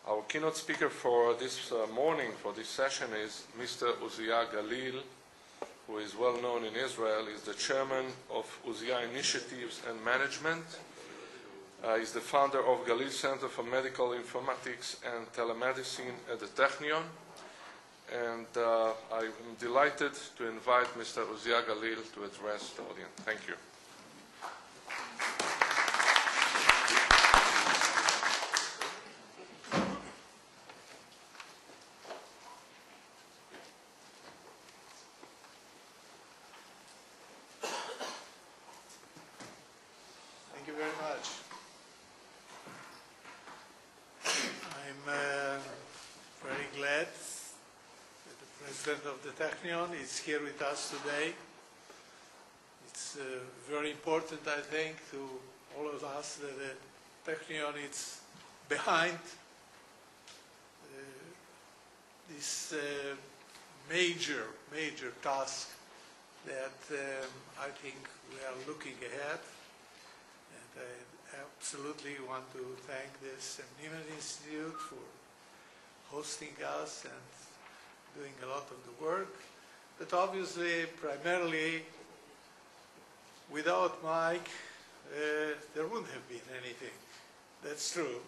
Our keynote speaker for this morning, for this session, is Mr. Uzia Galil, who is well known in Israel. He's the chairman of Uzia Initiatives and Management. He's the founder of Galil Center for Medical Informatics and Telemedicine at the Technion. And I'm delighted to invite Mr. Uzia Galil to address the audience. Thank you. Thank you very much. I'm very glad that the president of the Technion is here with us today. It's very important, I think, to all of us that the Technion is behind this major task that I think we are looking ahead. And I absolutely want to thank the Technion Institute for hosting us and doing a lot of the work. But obviously, primarily, without Mike, there wouldn't have been anything. That's true.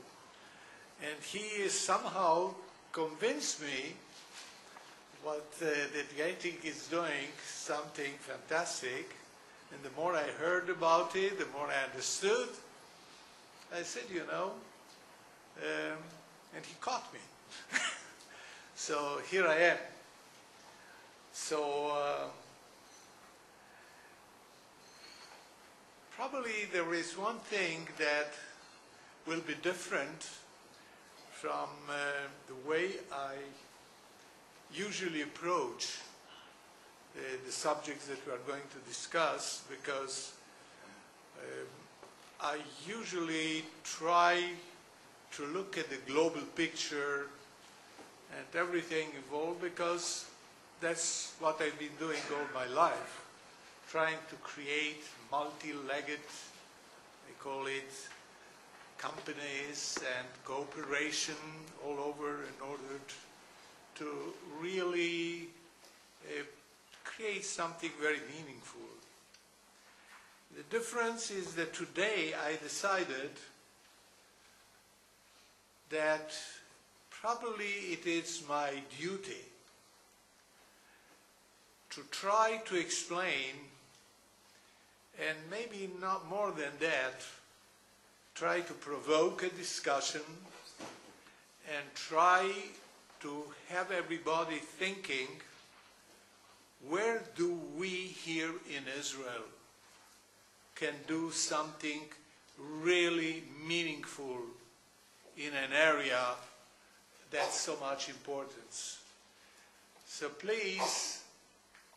And he has somehow convinced me that Gating is doing something fantastic. And the more I heard about it, the more I understood. I said, you know, and he caught me. So here I am. So probably there is one thing that will be different from the way I usually approach the subjects that we are going to discuss, because I usually try to look at the global picture and everything involved, because that's what I've been doing all my life, trying to create multi-legged, I call it, companies and cooperation all over in order to really create something very meaningful. The difference is that today I decided that probably it is my duty to try to explain, and maybe not more than that, try to provoke a discussion and try to have everybody thinking, where do we here in Israel can do something really meaningful in an area that's so much importance. So please,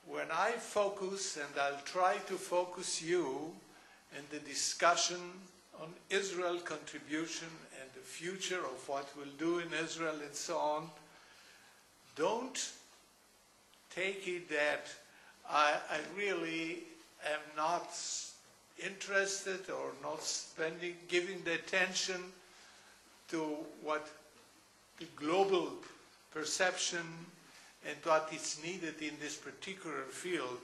when I focus, and I'll try to focus you in the discussion on Israel contribution and the future of what we'll do in Israel and so on, don't take it that I really am not interested or not giving the attention to what the global perception and what is needed in this particular field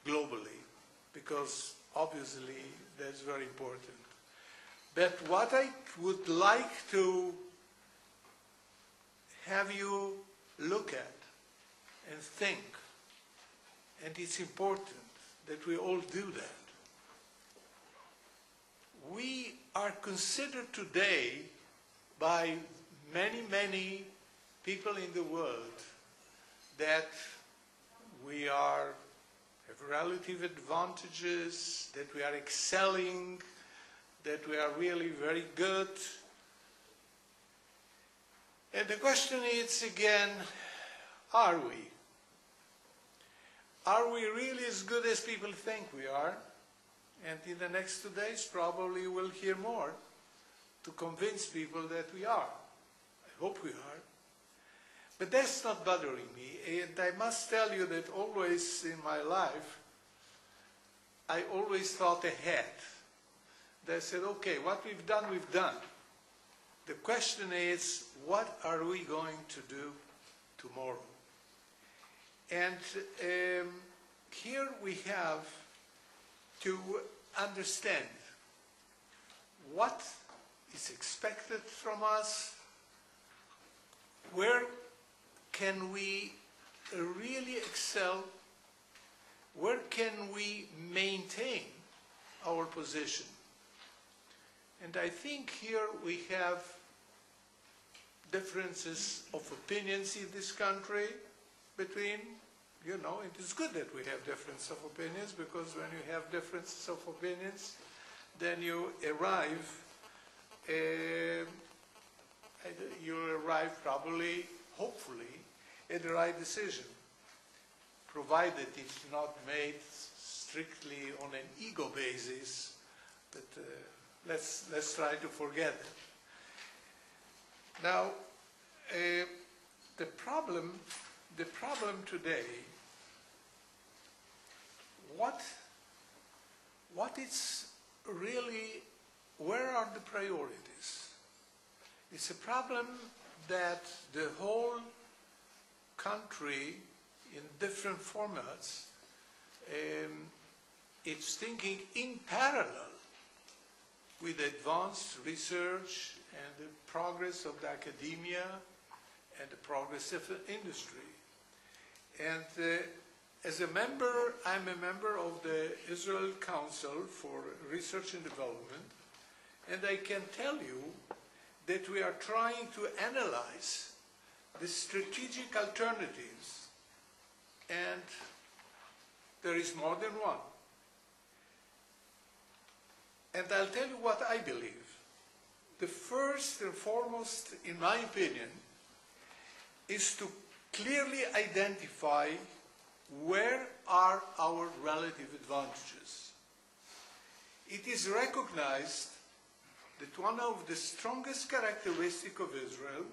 globally, because obviously that's very important. But what I would like to have you look at and think, and it's important that we all do that. We are considered today by many people in the world that we have relative advantages, that we are excelling, that we are really very good. And the question is again, are we? Are we really as good as people think we are? And in the next 2 days, probably we'll hear more to convince people that we are. I hope we are. But that's not bothering me. And I must tell you that always in my life, I always thought ahead. They said, okay, what we've done, we've done. The question is, what are we going to do tomorrow? And here we have to understand what is expected from us, where can we really excel, where can we maintain our position. And I think here we have differences of opinions in this country between, you know, it is good that we have differences of opinions, because when you have differences of opinions, then you arrive probably, hopefully, at the right decision, provided it's not made strictly on an ego basis. But let's try to forget it. Now, the problem today, what is really, where are the priorities? It's a problem that the whole country in different formats, it's thinking in parallel with advanced research and the progress of the academia and the progress of the industry. And as a member, I'm a member of the Israel Council for Research and Development, and I can tell you that we are trying to analyze the strategic alternatives, and there is more than one. And I'll tell you what I believe. The first and foremost, in my opinion, is to clearly identify where are our relative advantages. It is recognized that one of the strongest characteristics of Israel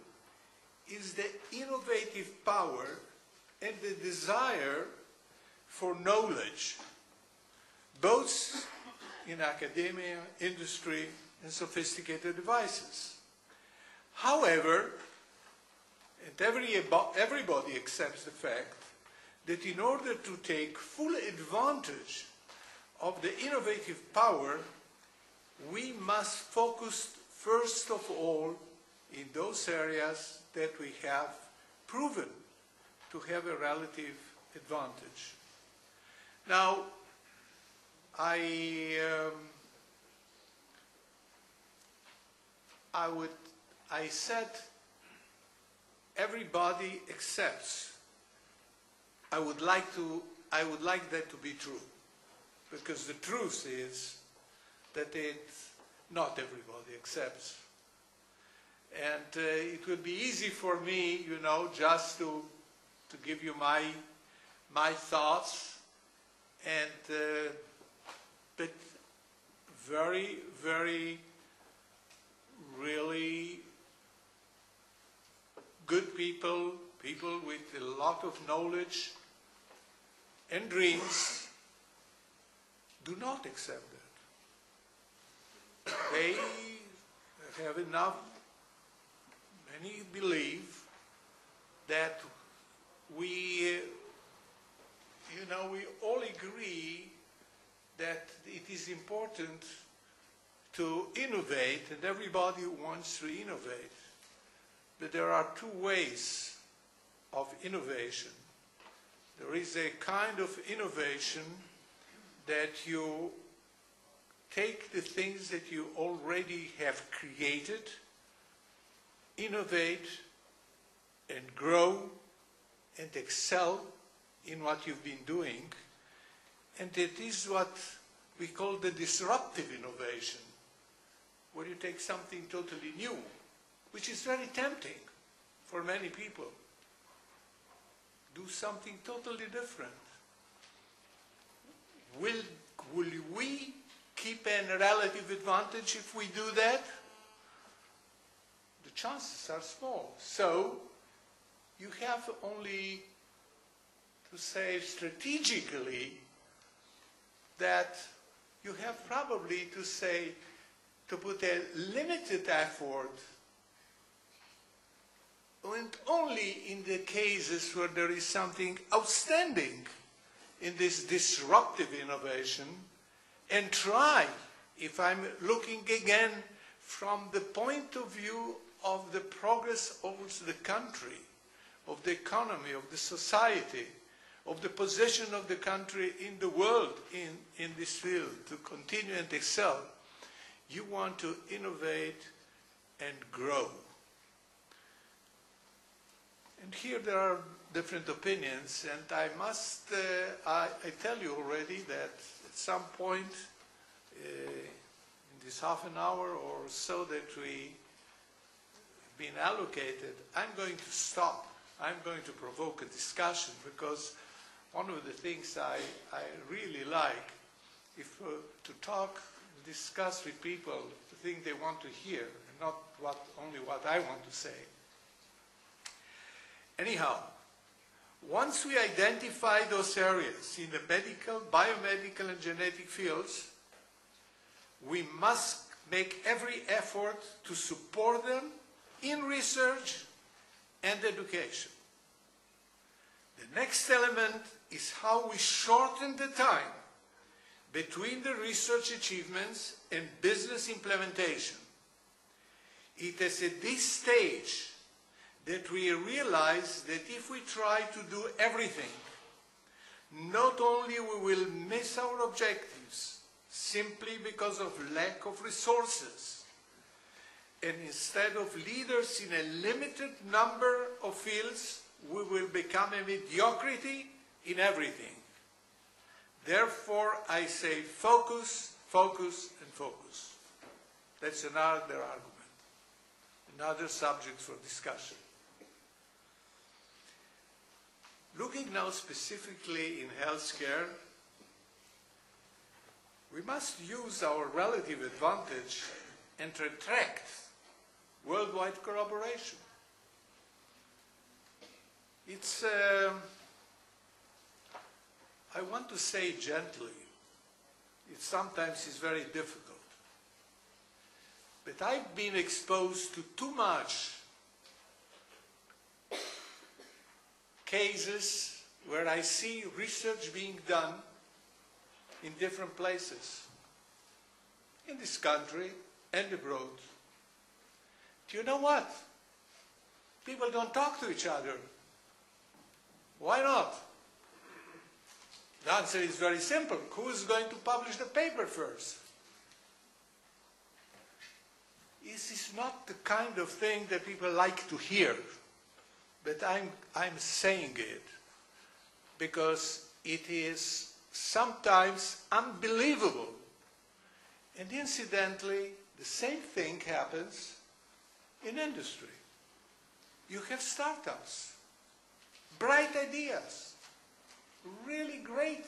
is the innovative power and the desire for knowledge, both in academia, industry, and sophisticated devices. However, and everybody accepts the fact that in order to take full advantage of the innovative power, we must focus first of all in those areas that we have proven to have a relative advantage. Now, I said everybody accepts. I would like that to be true, because the truth is that not everybody accepts. And it would be easy for me, you know, just to give you my thoughts, and but very, very, really good people with a lot of knowledge and dreams do not accept that. They have enough, many believe that we all agree that it is important to innovate, and everybody wants to innovate. But there are two ways of innovation. There is a kind of innovation that you take the things that you already have created, innovate, and grow, and excel in what you've been doing. And it is what we call the disruptive innovation, where you take something totally new, which is very tempting for many people. Do something totally different. Will we keep a relative advantage if we do that? The chances are small. So you have only to say strategically that you have probably to say, to put a limited effort only in the cases where there is something outstanding in this disruptive innovation, and try, if I'm looking again from the point of view of the progress of the country, of the economy, of the society, of the position of the country in the world in this field, to continue and excel, you want to innovate and grow. And here there are different opinions, and I must, I tell you already that at some point in this half an hour or so that we've been allocated, I'm going to stop. I'm going to provoke a discussion, because one of the things I really like is to talk, discuss with people the things they want to hear, and not only what I want to say. Anyhow, once we identify those areas in the medical, biomedical, and genetic fields, we must make every effort to support them in research and education. The next element is how we shorten the time between the research achievements and business implementation. It is at this stage that we realize that if we try to do everything, not only we will miss our objectives simply because of lack of resources, and instead of leaders in a limited number of fields, we will become a mediocrity in everything. Therefore, I say focus, focus, and focus. That's another argument, another subject for discussion. Looking now specifically in healthcare, we must use our relative advantage and attract worldwide collaboration. It's, I want to say gently, it sometimes is very difficult. But I've been exposed to too much cases where I see research being done in different places, in this country and abroad. Do you know what? People don't talk to each other. Why not? The answer is very simple. Who is going to publish the paper first? This is not the kind of thing that people like to hear. But I'm saying it because it is sometimes unbelievable. And incidentally, the same thing happens in industry. You have startups, bright ideas, really great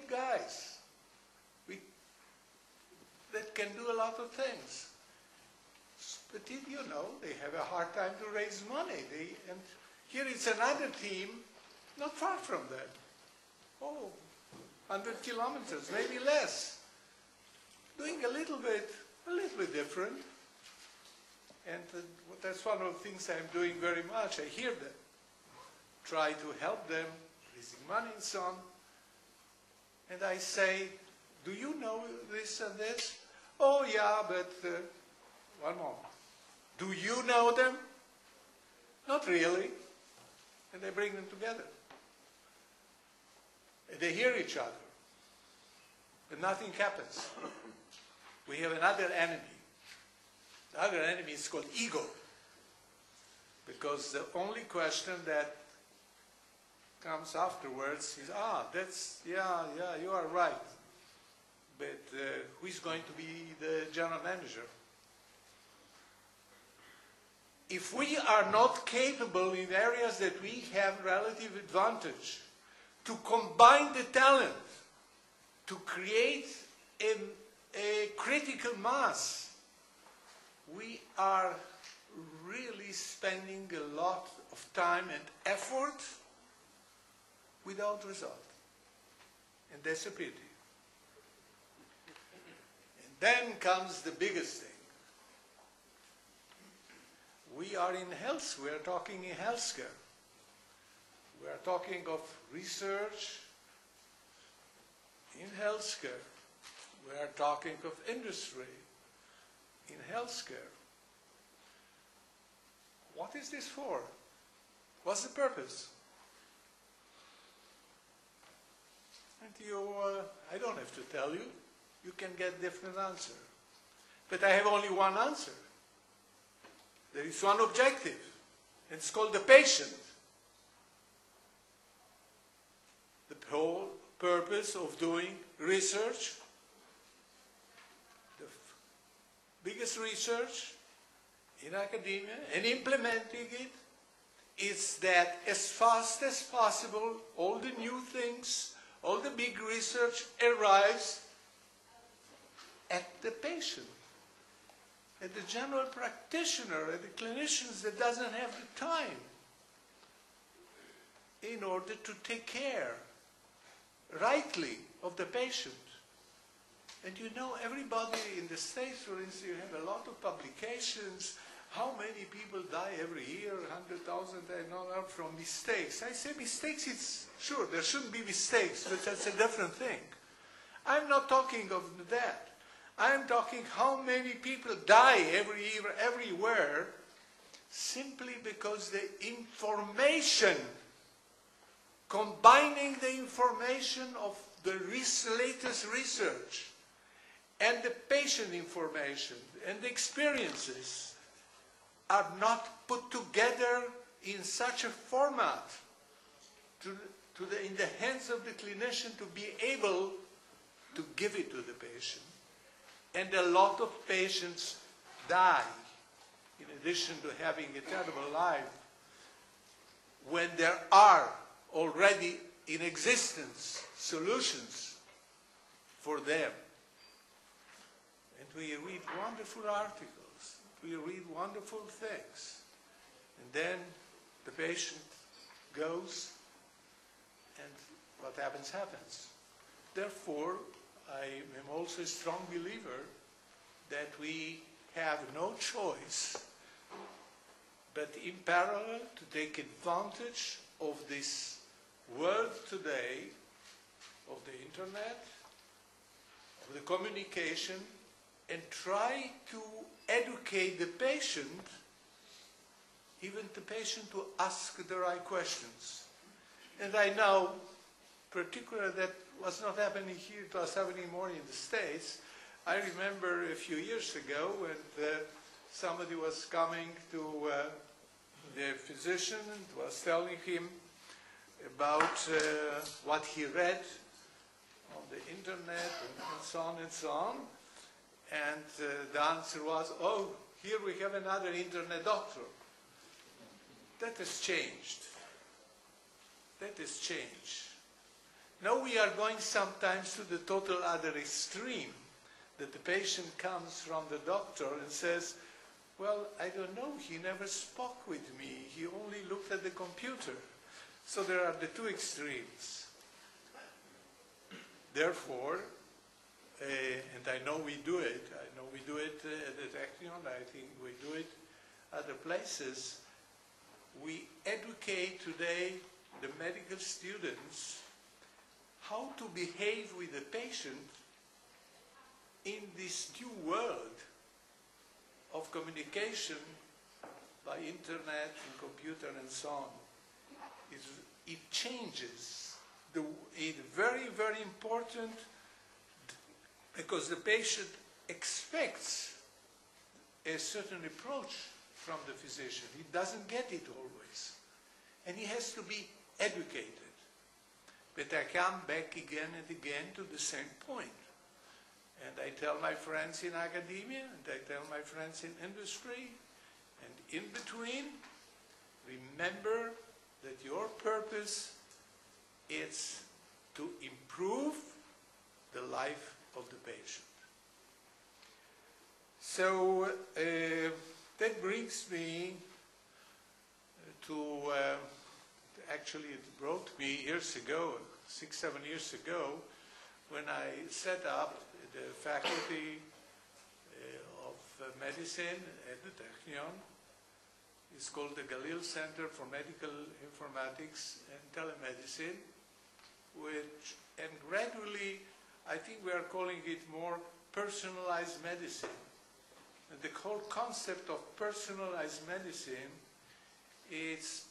guys that can do a lot of things. But did you know they have a hard time to raise money? And here it's another team, not far from them. 100 kilometers, maybe less. Doing a little bit different. And that's one of the things I'm doing very much. I hear them, try to help them, raising money and so on. And I say, do you know this and this? Oh yeah, but one more. Do you know them? Not really. And they bring them together. And they hear each other. But nothing happens. We have another enemy. The other enemy is called ego. Because the only question that comes afterwards is, yeah, you are right. But who is going to be the general manager? If we are not capable in areas that we have relative advantage to combine the talent, to create a critical mass, we are really spending a lot of time and effort without result. And that's a pity. And then comes the biggest thing. we are in health. We are talking in healthcare. We are talking of research in healthcare. We are talking of industry in healthcare. What is this for? What's the purpose? And I don't have to tell you. You can get different answer. But I have only one answer. There is one objective. It's called the patient. The whole purpose of doing research, the biggest research in academia and implementing it, is that as fast as possible, all the new things, all the big research arrives at the patient, at the general practitioner, at the clinicians that doesn't have the time in order to take care rightly of the patient. And you know, everybody in the States, for instance, you have a lot of publications. How many people die every year? 100,000, I know, from mistakes. I say mistakes, it's sure, there shouldn't be mistakes, but that's a different thing. I'm not talking of that. I'm talking how many people die every year, everywhere, simply because the information, combining the information of the latest research and the patient information and the experiences are not put together in such a format in the hands of the clinician to be able to give it to the patient. And a lot of patients die, in addition to having a terrible life, when there are already in existence solutions for them. And we read wonderful articles, we read wonderful things, and then the patient goes, and what happens, happens. Therefore, I am also a strong believer that we have no choice but in parallel to take advantage of this world today, of the internet, of the communication, and try to educate the patient, even the patient to ask the right questions. And I know, particularly that was not happening here, it was happening more in the States. I remember a few years ago when somebody was coming to the physician and was telling him about what he read on the internet and so on and so on. And the answer was, oh, here we have another internet doctor. That has changed. That has changed. Now we are going sometimes to the total other extreme, that the patient comes from the doctor and says, well, I don't know, he never spoke with me, he only looked at the computer. So there are the two extremes. Therefore, and I know we do it, at the Technion, I think we do it other places, we educate today the medical students how to behave with the patient in this new world of communication by internet and computer and so on. It changes. It's very, very important because the patient expects a certain approach from the physician. He doesn't get it always. And he has to be educated. But I come back again and again to the same point. And I tell my friends in academia, and I tell my friends in industry, and in between, remember that your purpose is to improve the life of the patient. So that brings me to, actually it brought me years ago, 6-7 years ago, when I set up the faculty of medicine at the Technion, It's called the Galil Center for Medical Informatics and Telemedicine, and gradually, I think we are calling it more personalized medicine. And the whole concept of personalized medicine is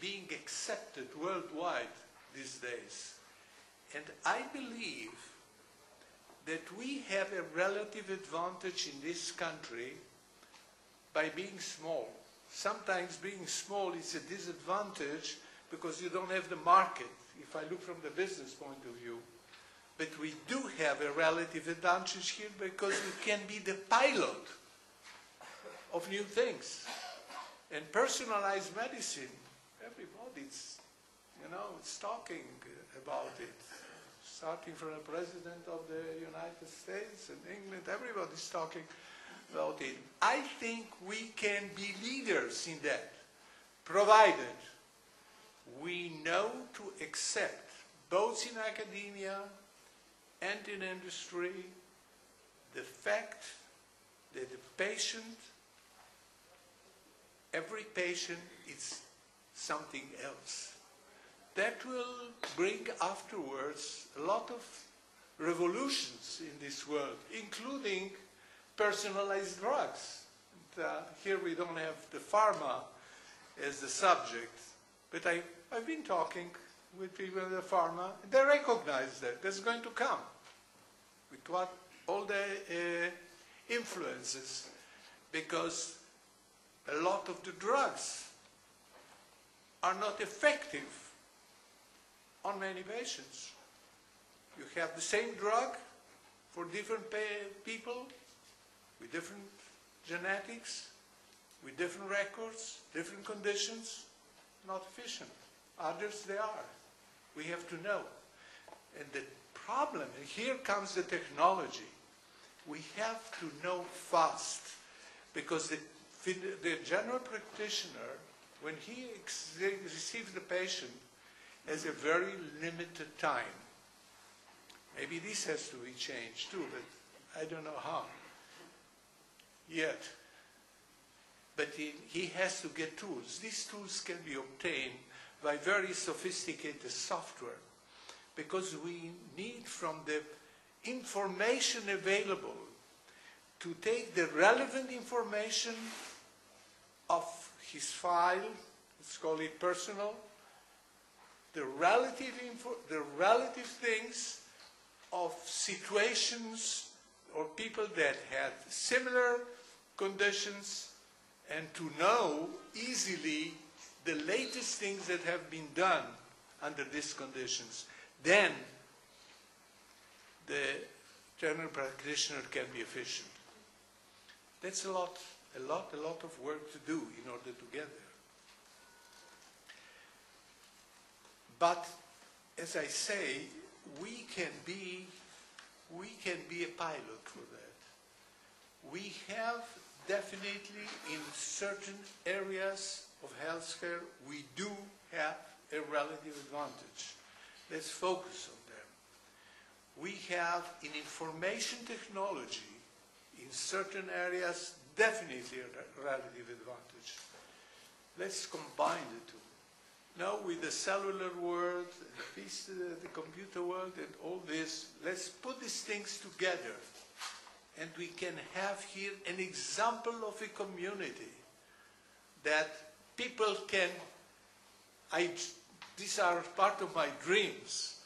being accepted worldwide these days. And I believe that we have a relative advantage in this country by being small. Sometimes being small is a disadvantage because you don't have the market, if I look from the business point of view. But we do have a relative advantage here because we can be the pilot of new things. And personalized medicine, everybody's, it's talking about it. Starting from the President of the United States and England, everybody's talking about it. I think we can be leaders in that, provided we know to accept, both in academia and in industry, the fact that the patient, every patient is something else. That will bring afterwards a lot of revolutions in this world, including personalized drugs. And, here we don't have the pharma as the subject, but I've been talking with people in the pharma, and they recognize that that's going to come with what all the influences, because a lot of the drugs are not effective on many patients. You have the same drug for different people with different genetics, with different records, different conditions, not efficient. Others they are. We have to know. And the problem, and here comes the technology, we have to know fast, because the general practitioner, when he receives the patient, has a very limited time. Maybe this has to be changed too, but I don't know how yet. But he has to get tools. These tools can be obtained by very sophisticated software, because we need from the information available to take the relevant information of his file, let's call it personal, the relative things of situations or people that had similar conditions, and to know easily the latest things that have been done under these conditions. Then the general practitioner can be efficient. That's a lot of work to do in order to get there. But as I say, we can be a pilot for that. We have definitely in certain areas of healthcare, we do have a relative advantage. Let's focus on them. We have in information technology, in certain areas, definitely a relative advantage. Let's combine the two. Now with the cellular world, the computer world, and all this, let's put these things together, and we can have here an example of a community that people can, these are part of my dreams,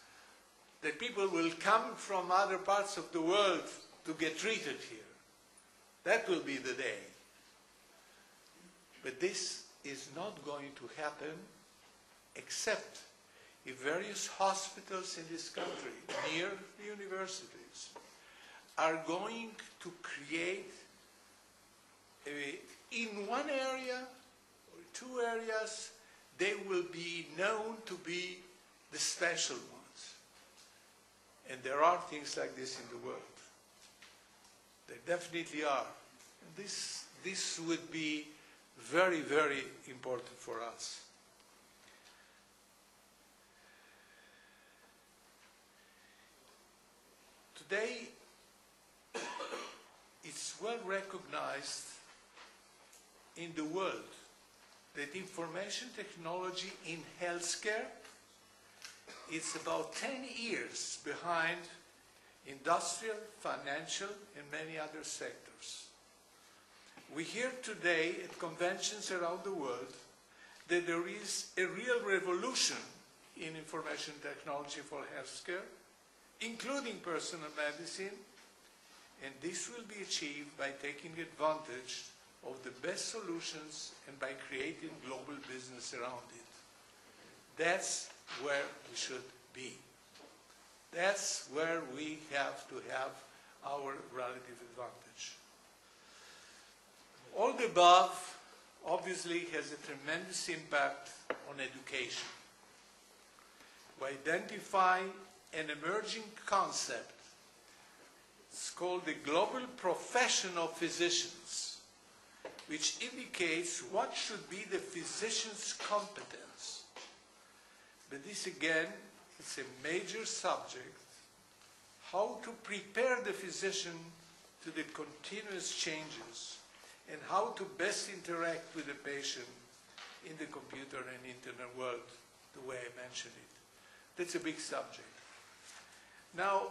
that people will come from other parts of the world to get treated here. That will be the day. But this is not going to happen except if various hospitals in this country, near the universities, are going to create, in one area or two areas, they will be known to be the special ones. And there are things like this in the world. There definitely are. And this would be very, very important for us. Today, it's well recognized in the world that information technology in healthcare is about 10 years behind industrial, financial, and many other sectors. We hear today at conventions around the world that there is a real revolution in information technology for healthcare, including personal medicine, and this will be achieved by taking advantage of the best solutions and by creating global business around it. That's where we should be. That's where we have to have our relative advantage. All the above obviously has a tremendous impact on education. We identify an emerging concept. It's called the global profession of physicians, which indicates what should be the physician's competence. But this again is a major subject, how to prepare the physician to the continuous changes and how to best interact with the patient in the computer and internet world, the way I mentioned it. That's a big subject. Now,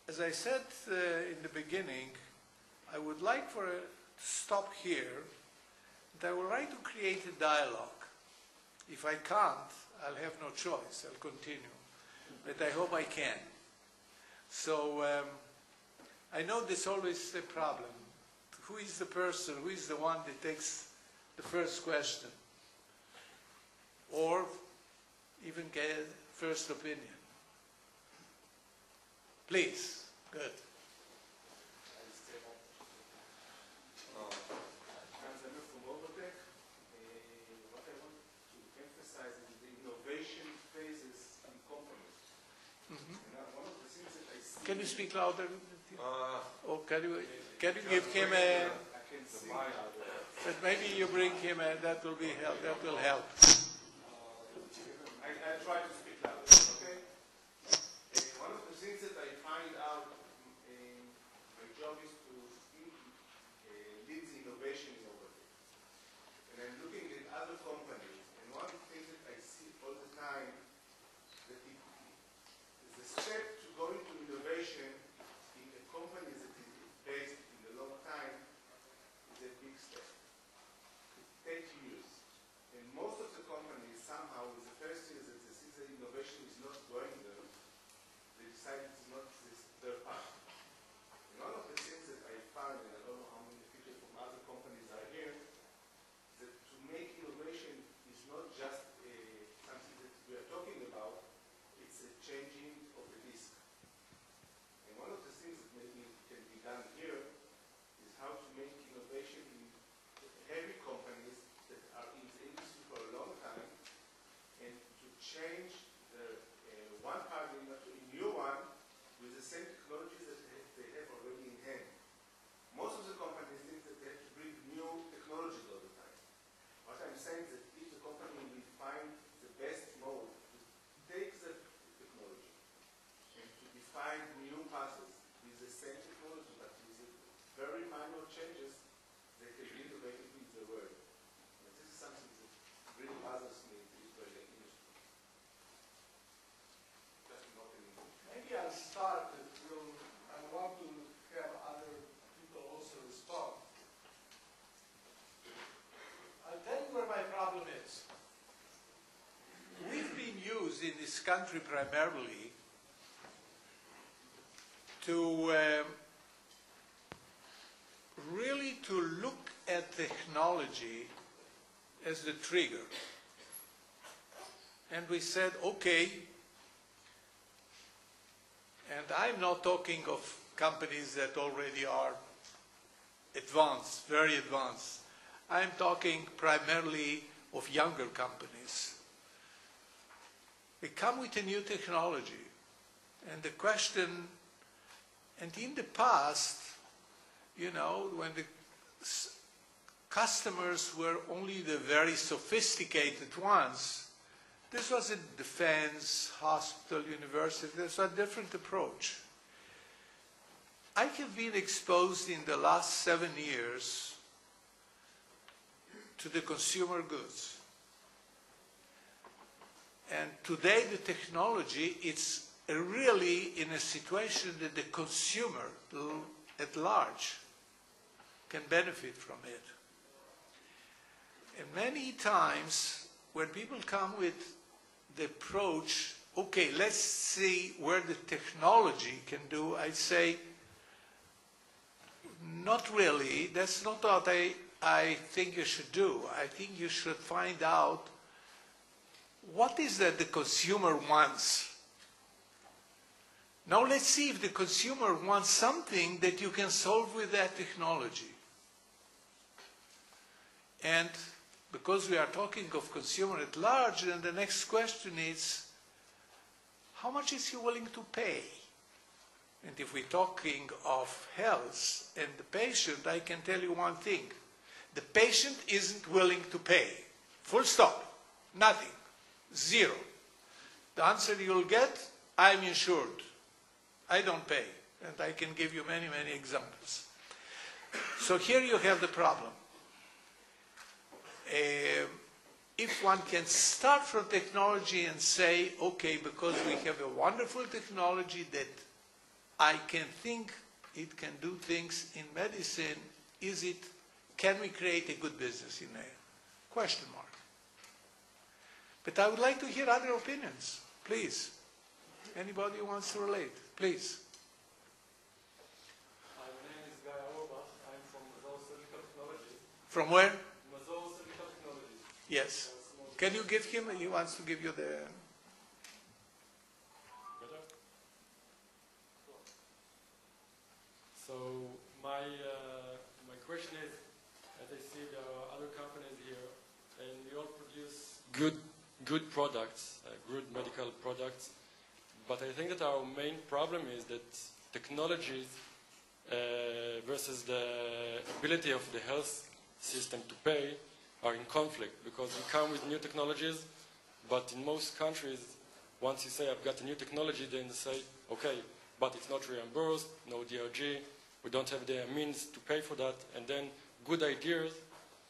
as I said in the beginning, I would like to stop here, and I would like to create a dialogue. If I can't, I'll have no choice. I'll continue. But I hope I can. So I know there's always a problem. Who is the person, who is the one that takes the first question? Or even get first opinion? Please. Good. Can you speak louder? Or can you give him a... But maybe you bring him a... That will be help. That will help. I try to speak louder, okay? One of the things that I find out in my job is to lead the innovation in Informatics. And I'm looking at other companies, and one of the things that I see all the time that it is a step to go into innovation in a company that is based in a long time is a big step. It takes years. And most of the companies somehow, with the first year that they see the innovation is not going there, they decide it's not their path. And one of the things that I found, and I don't know how many people from other companies are here, that to make innovation is not just something that we are talking about, it's a changing of the disk. And one of the things that maybe can be done here is how to make innovation in heavy companies that are in the industry for a long time, and to change the one paradigm to a new one with the same technologies that they have already in hand. Most of the companies think that they have to bring new technologies all the time. What I'm saying is that if the company will find the best mode to take the technology and to define new paths with the same technology but with very minor changes, they can be innovative in the world. And this is something that really bothers me in the Israeli industry. Just not in Maybe I'll start. I want to have other people also respond. I'll tell you where my problem is. We've been used in this country primarily to really to look at technology as the trigger. And we said, okay, and I'm not talking of companies that already are advanced, very advanced. I'm talking primarily of younger companies. They come with a new technology. And the question, and in the past, you know, when the customers were only the very sophisticated ones, this was a defense, hospital, university. There's a different approach. I have been exposed in the last 7 years to the consumer goods. And today the technology, it's really in a situation that the consumer at large can benefit from it. And many times when people come with the approach, okay, let's see where the technology can do, I say, not really. That's not what I think you should do. I think you should find out what is that the consumer wants. Now let's see if the consumer wants something that you can solve with that technology. And because we are talking of consumer at large, then the next question is, how much is he willing to pay? And if we're talking of health and the patient, I can tell you one thing. The patient isn't willing to pay. Full stop. Nothing. Zero. The answer you'll get, I'm insured. I don't pay. And I can give you many, many examples. So here you have the problem. If one can start from technology and say, okay, because we have a wonderful technology that I can think it can do things in medicine, can we create a good business in there? Question mark. But I would like to hear other opinions, please. Anybody who wants to relate, please. My name is Guy Auerbach. I'm from Mazor Technologies. From where? Mazor Technologies. Yes. Can you give him? He wants to give you the... Better? So my question is, as I see there are other companies here, and we all produce good products, good medical products, but I think that our main problem is that technologies versus the ability of the health system to pay are in conflict, because we come with new technologies, but in most countries, once you say, I've got a new technology, then they say, okay, but it's not reimbursed, no DRG, we don't have the means to pay for that, and then good ideas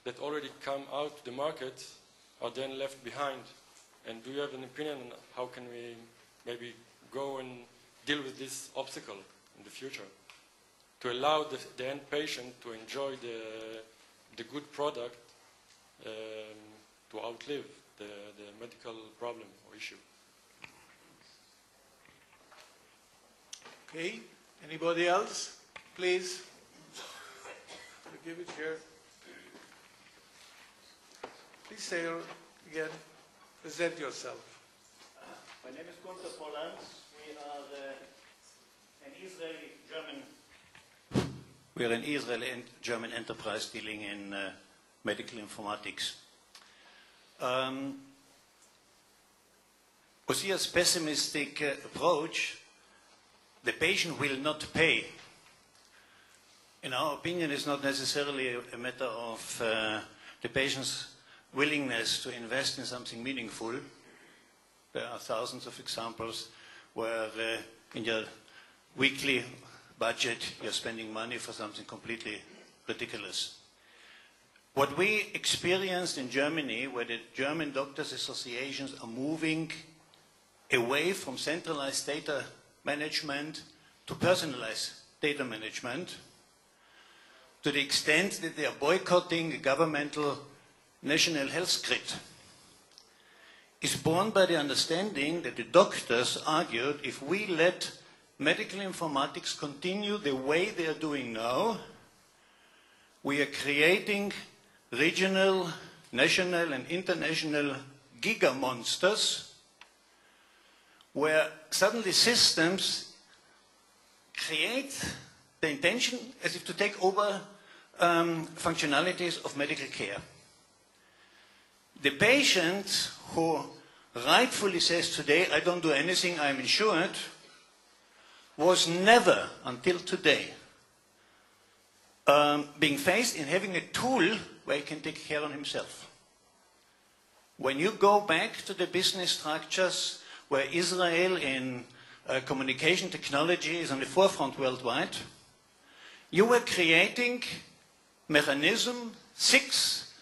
that already come out to the market are then left behind. And do you have an opinion on how can we maybe go and deal with this obstacle in the future to allow the end patient to enjoy the good product to outlive the medical problem or issue? Okay. Anybody else? Please. I'll give it here. Please say again. Present yourself. My name is Gunther Pollanz. We are an Israeli-German. We are an Israeli and German enterprise dealing in medical informatics. Uzia's pessimistic approach, the patient will not pay, in our opinion, is not necessarily a matter of the patient's willingness to invest in something meaningful. There are thousands of examples where in your weekly budget you're spending money for something completely ridiculous. What we experienced in Germany, where the German doctors' associations are moving away from centralized data management to personalized data management, to the extent that they are boycotting a governmental national health grid, is born by the understanding that the doctors argued if we let medical informatics continue the way they are doing now, we are creating regional, national and international giga monsters where suddenly systems create the intention as if to take over functionalities of medical care. The patient who rightfully says today, I don't do anything, I'm insured, was never, until today, being faced in having a tool where he can take care of himself. When you go back to the business structures where Israel in communication technology is on the forefront worldwide, you were creating mechanism, 6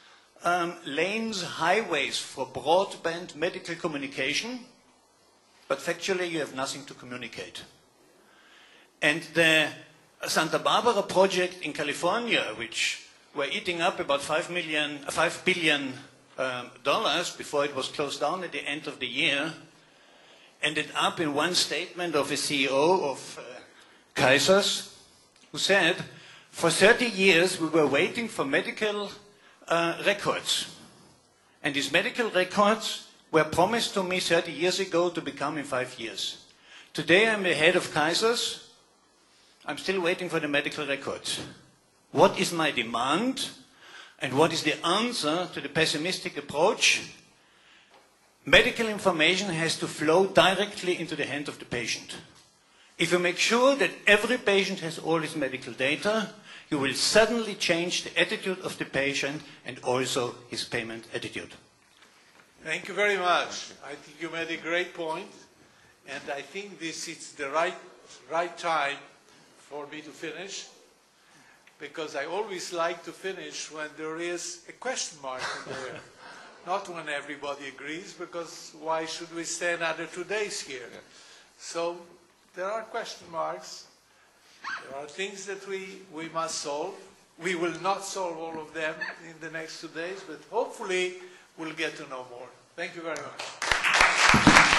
lanes, highways for broadband medical communication, but factually you have nothing to communicate. And the Santa Barbara project in California, which were eating up about $5 billion before it was closed down at the end of the year, ended up in one statement of a CEO of Kaisers, who said, for 30 years we were waiting for medical records. And these medical records were promised to me 30 years ago to become in 5 years. Today I'm the head of Kaisers. I'm still waiting for the medical records. What is my demand? And what is the answer to the pessimistic approach? Medical information has to flow directly into the hand of the patient. If you make sure that every patient has all his medical data, you will suddenly change the attitude of the patient and also his payment attitude. Thank you very much. I think you made a great point, and I think this is the right time for me to finish, because I always like to finish when there is a question mark in there. Not when everybody agrees, because why should we stay another 2 days here? So there are question marks. There are things that we must solve. We will not solve all of them in the next 2 days, but hopefully we'll get to know more. Thank you very much.